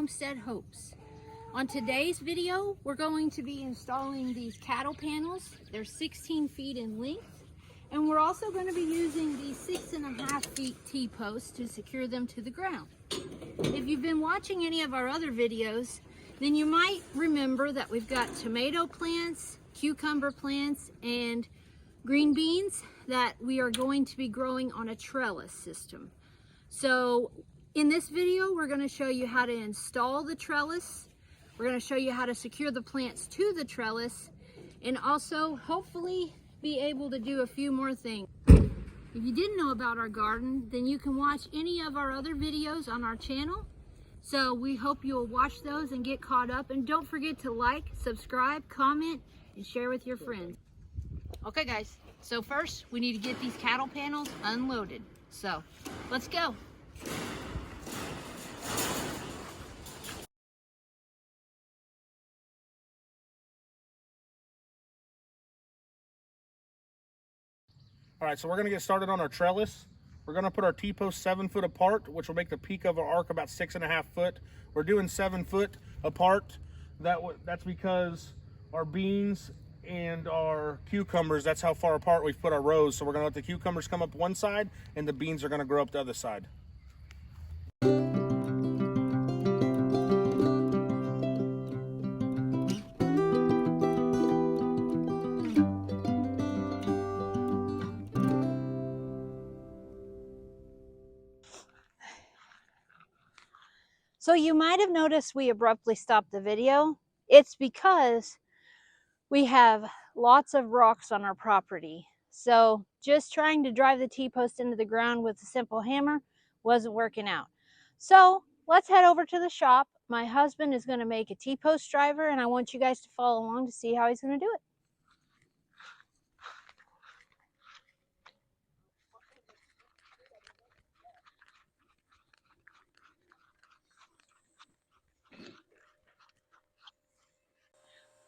homestead hopes. On today's video, we're going to be installing these cattle panels. They're 16 feet in length, and we're also going to be using these 6.5 feet T-posts to secure them to the ground. If you've been watching any of our other videos, then you might remember that we've got tomato plants, cucumber plants, and green beans that we are going to be growing on a trellis system. So in this video, we're going to show you how to install the trellis. We're going to show you how to secure the plants to the trellis, and also hopefully be able to do a few more things. If you didn't know about our garden, then you can watch any of our other videos on our channel. So we hope you'll watch those and get caught up. And don't forget to like, subscribe, comment, and share with your friends. Okay guys, so first we need to get these cattle panels unloaded. So let's go. All right, so we're gonna get started on our trellis. We're gonna put our T-posts 7 foot apart, which will make the peak of our arc about 6.5 foot. We're doing 7 foot apart. That's because our beans and our cucumbers, that's how far apart we've put our rows. So we're gonna let the cucumbers come up one side and the beans are gonna grow up the other side. So you might have noticed we abruptly stopped the video. It's because we have lots of rocks on our property. So just trying to drive the T-post into the ground with a simple hammer wasn't working out. So let's head over to the shop. My husband is going to make a T-post driver, and I want you guys to follow along to see how he's going to do it.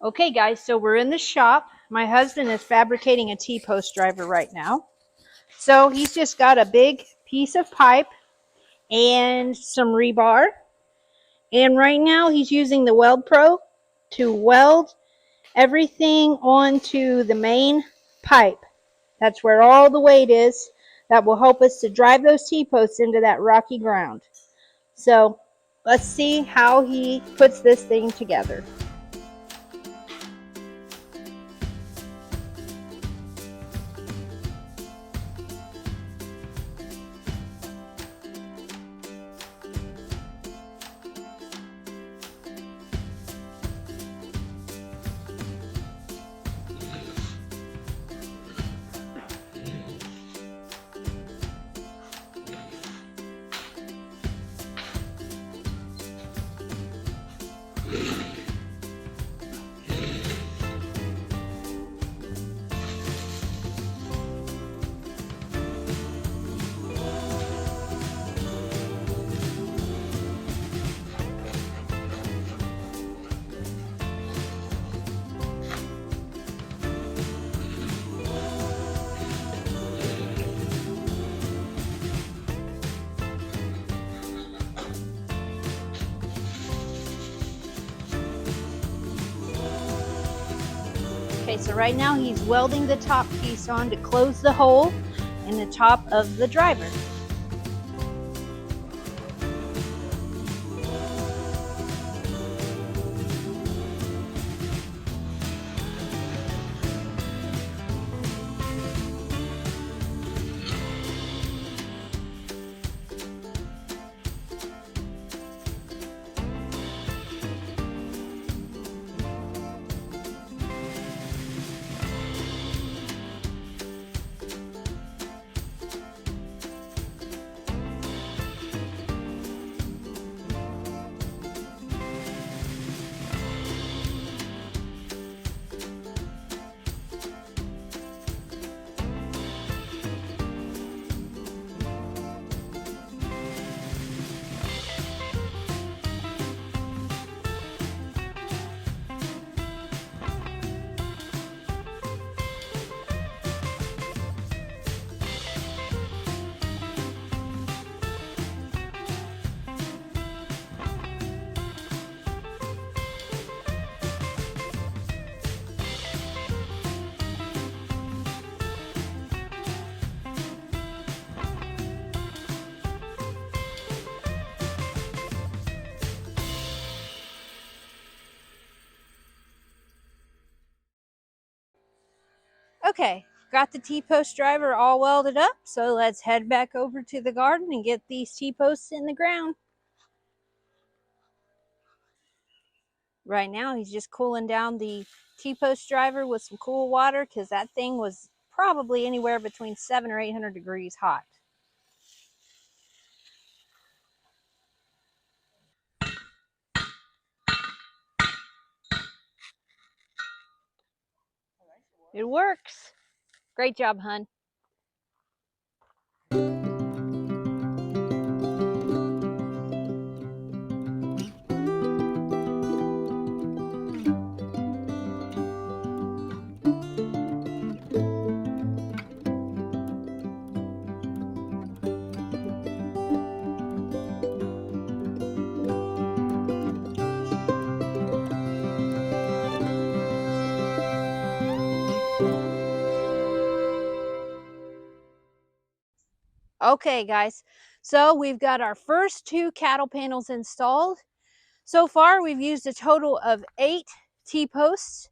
Okay guys, so we're in the shop. My husband is fabricating a T-post driver right now. So he's just got a big piece of pipe and some rebar. And right now he's using the Weld Pro to weld everything onto the main pipe. That's where all the weight is that will help us to drive those T-posts into that rocky ground. So let's see how he puts this thing together. Okay, so right now he's welding the top piece on to close the hole in the top of the driver. Okay, got the T-post driver all welded up, so let's head back over to the garden and get these T-posts in the ground. Right now, he's just cooling down the T-post driver with some cool water because that thing was probably anywhere between 700 or 800 degrees hot. It works. Great job, hun. Okay, guys, so we've got our first 2 cattle panels installed. So far, we've used a total of 8 T-posts,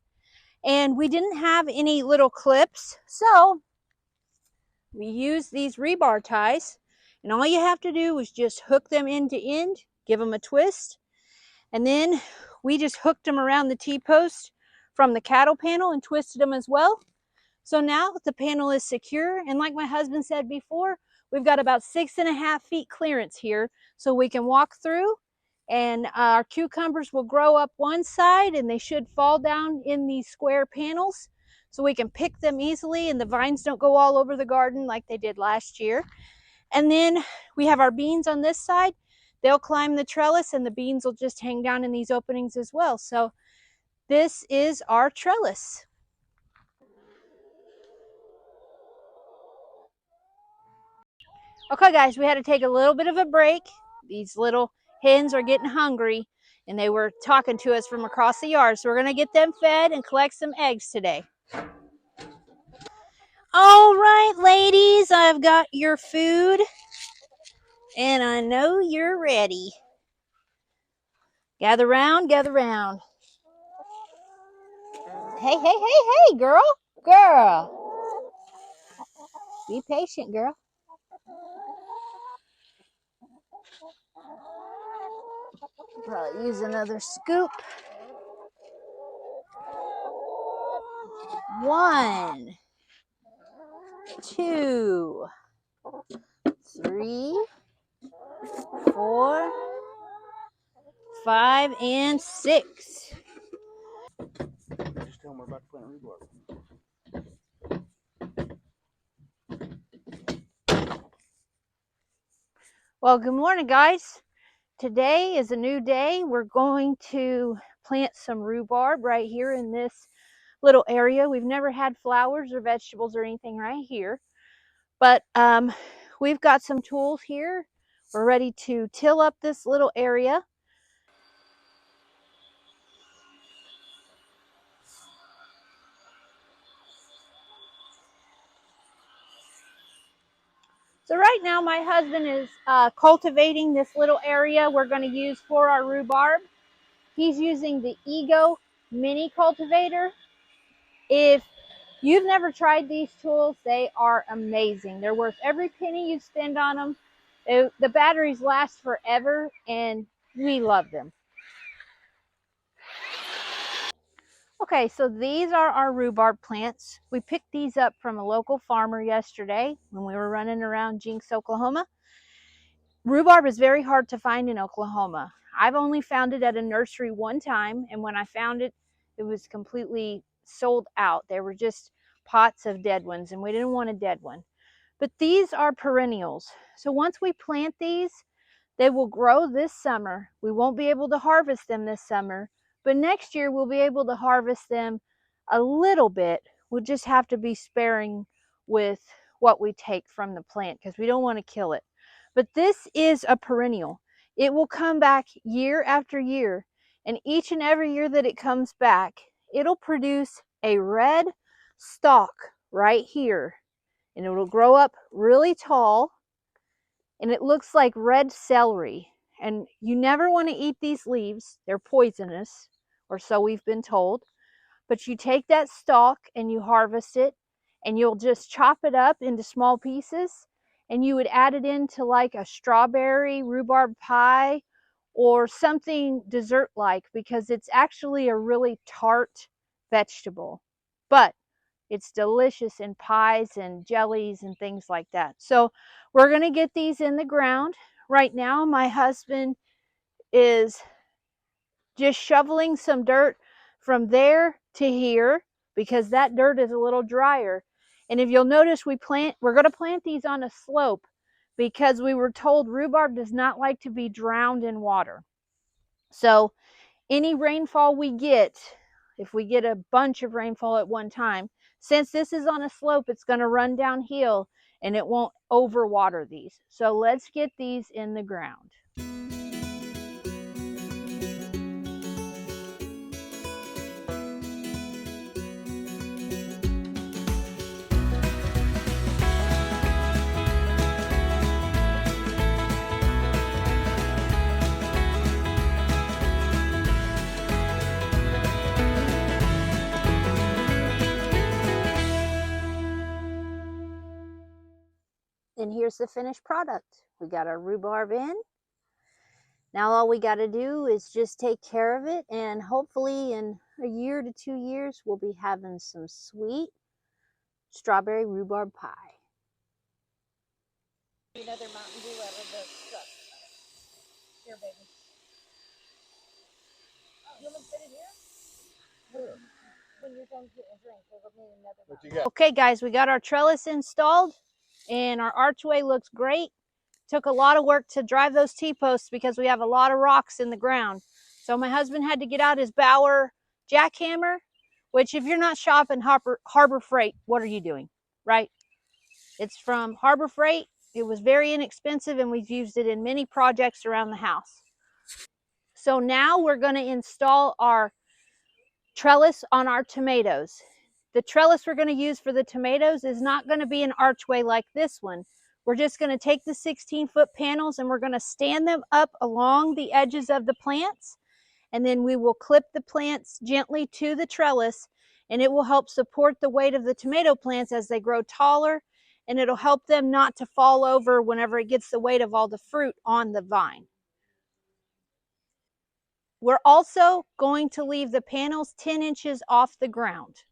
and we didn't have any little clips, so we used these rebar ties, and all you have to do is just hook them end to end, give them a twist, and then we just hooked them around the T-post from the cattle panel and twisted them as well. So now the panel is secure, and like my husband said before, we've got about 6.5 feet clearance here, so we can walk through, and our cucumbers will grow up one side and they should fall down in these square panels so we can pick them easily and the vines don't go all over the garden like they did last year. And then we have our beans on this side. They'll climb the trellis and the beans will just hang down in these openings as well. So this is our trellis. Okay, guys, we had to take a little bit of a break. These little hens are getting hungry, and they were talking to us from across the yard. So we're going to get them fed and collect some eggs today. All right, ladies, I've got your food, and I know you're ready. Gather round, gather round. Hey, hey, hey, hey, girl. Girl. Be patient, girl. Probably use another scoop. 1, 2, 3, 4, 5, and 6. Just tell them we're about to plant rhubarb. Well, good morning, guys. Today is a new day. We're going to plant some rhubarb right here in this little area. We've never had flowers or vegetables or anything right here, but we've got some tools here. We're ready to till up this little area. So right now my husband is cultivating this little area we're going to use for our rhubarb. He's using the Ego mini cultivator. If you've never tried these tools, they are amazing. They're worth every penny you spend on them. The batteries last forever, and we love them. Okay, so these are our rhubarb plants. We picked these up from a local farmer yesterday when we were running around Jinx, Oklahoma. Rhubarb is very hard to find in Oklahoma. I've only found it at a nursery one time, and when I found it, it was completely sold out. There were just pots of dead ones, and we didn't want a dead one. But these are perennials. So once we plant these, they will grow this summer. We won't be able to harvest them this summer, but next year we'll be able to harvest them a little bit. We'll just have to be sparing with what we take from the plant because we don't want to kill it. But this is a perennial. It will come back year after year, and each and every year that it comes back, it'll produce a red stalk right here, and it will grow up really tall, and it looks like red celery. And you never want to eat these leaves. They're poisonous, or so we've been told. But you take that stalk and you harvest it, and you'll just chop it up into small pieces, and you would add it into like a strawberry rhubarb pie or something dessert like, because it's actually a really tart vegetable, but it's delicious in pies and jellies and things like that. So we're going to get these in the ground. Right now my husband is just shoveling some dirt from there to here because that dirt is a little drier. And if you'll notice, we're going to plant these on a slope because we were told rhubarb does not like to be drowned in water. So any rainfall we get, if we get a bunch of rainfall at one time, since this is on a slope, it's going to run downhill and it won't overwater these. So let's get these in the ground. And here's the finished product. We got our rhubarb in. Now all we got to do is just take care of it, and hopefully in a year to 2 years we'll be having some sweet strawberry rhubarb pie. Another Mountain Dew out of the truck. Here, baby. You want to put it here? Where? When you're done getting a drink, we'll need another Mountain. What you got? Okay guys, we got our trellis installed and our archway looks great. Took a lot of work to drive those T-posts because we have a lot of rocks in the ground. So my husband had to get out his Bauer jackhammer, which if you're not shopping Harbor Freight, what are you doing, right? It's from Harbor Freight. It was very inexpensive and we've used it in many projects around the house. So now we're going to install our trellis on our tomatoes. The trellis we're going to use for the tomatoes is not going to be an archway like this one. We're just going to take the 16-foot panels and we're going to stand them up along the edges of the plants, and then we will clip the plants gently to the trellis, and it will help support the weight of the tomato plants as they grow taller, and it'll help them not to fall over whenever it gets the weight of all the fruit on the vine. We're also going to leave the panels 10 inches off the ground.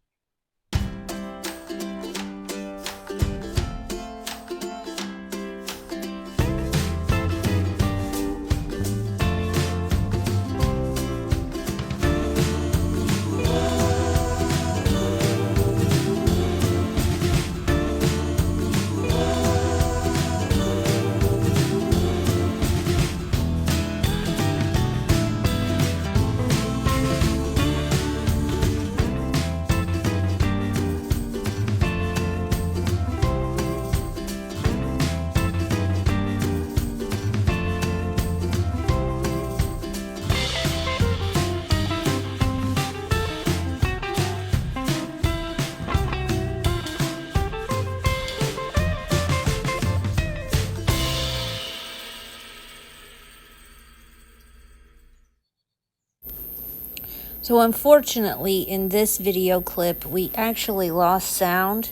So unfortunately in this video clip we actually lost sound,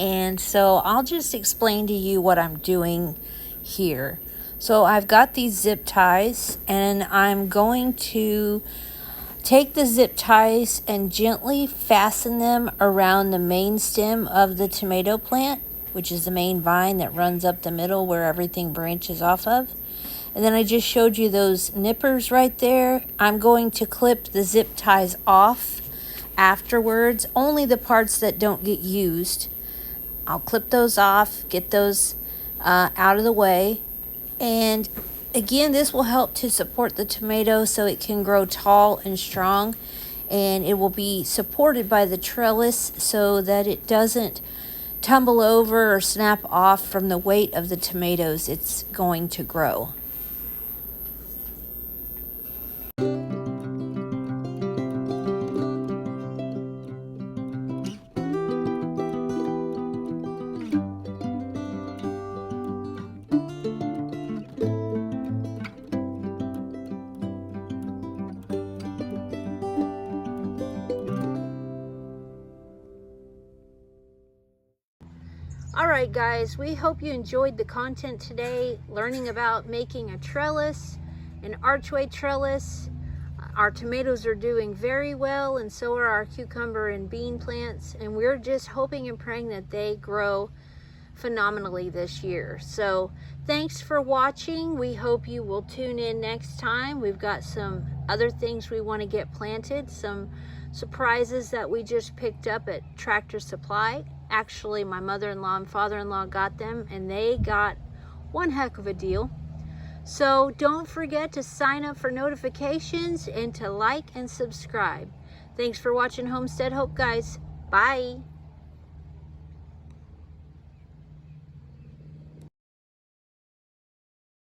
and so I'll just explain to you what I'm doing here. So I've got these zip ties and I'm going to take the zip ties and gently fasten them around the main stem of the tomato plant, which is the main vine that runs up the middle where everything branches off of. And then I just showed you those nippers right there. I'm going to clip the zip ties off afterwards, only the parts that don't get used. I'll clip those off, get those out of the way. And again, this will help to support the tomato so it can grow tall and strong. And it will be supported by the trellis so that it doesn't tumble over or snap off from the weight of the tomatoes it's going to grow. All right, guys, we hope you enjoyed the content today, learning about making a trellis, an archway trellis. Our tomatoes are doing very well, and so are our cucumber and bean plants, and we're just hoping and praying that they grow phenomenally this year. So thanks for watching. We hope you will tune in next time. We've got some other things we want to get planted, some surprises that we just picked up at Tractor Supply. Actually, my mother-in-law and father-in-law got them, and they got one heck of a deal. So don't forget to sign up for notifications and to like and subscribe. Thanks for watching Homestead Hope, guys. Bye.